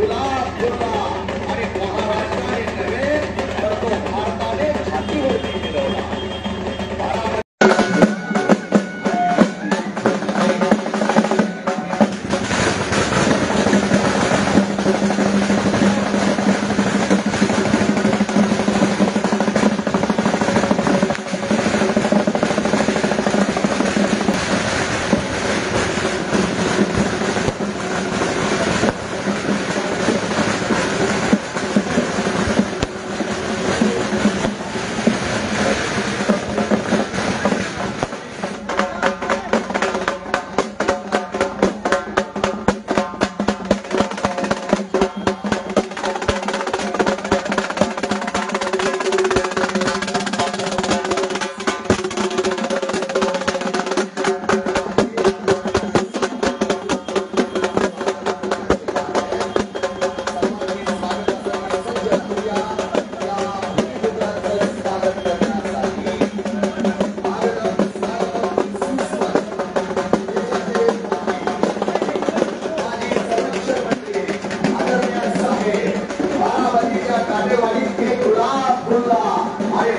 गुलाब फुलला आणि महाराष्ट्राने नव्हे तर तो भारताने छातीवरती मिळवला।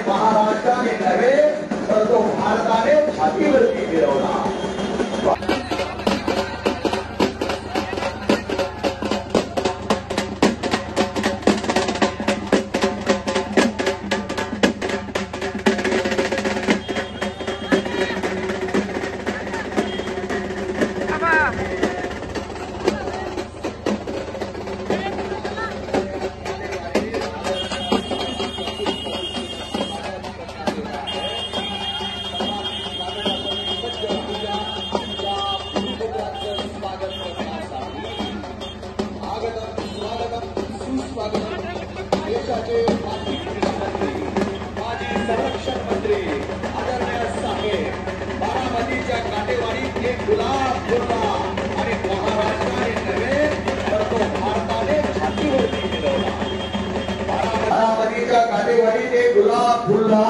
महाराष्ट्राने नव्हे तर तो भारताने छातीवरती मिळवला। देशाचे माजी क्रीडामंत्री, माजी संरक्षण मंत्री आदरणीय साहेब, बारामतीच्या काटेवाडीत एक गुलाब फुलला आणि महाराष्ट्राने नव्हे तर तो भारताने छातीवरती मिळवला। बारामतीच्या काटेवाडीत एक गुलाब फुलला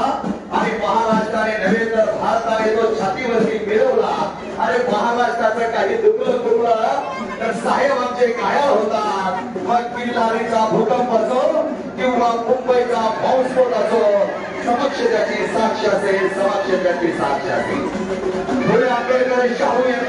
आणि महाराष्ट्राने नव्हे तर भारताने तो छातीवरती मिळवला। अरे महाराष्ट्राचं काही दुखलं तर साहेब आमचे घायल होतात। मग किल्लारीचा भूकंप असो किंवा मुंबईचा बॉम्बस्फोट असो, समक्ष त्याची साक्ष असेल, समक्ष त्याची साक्ष असेल। पुढे आंबेडकर शाहू यांनी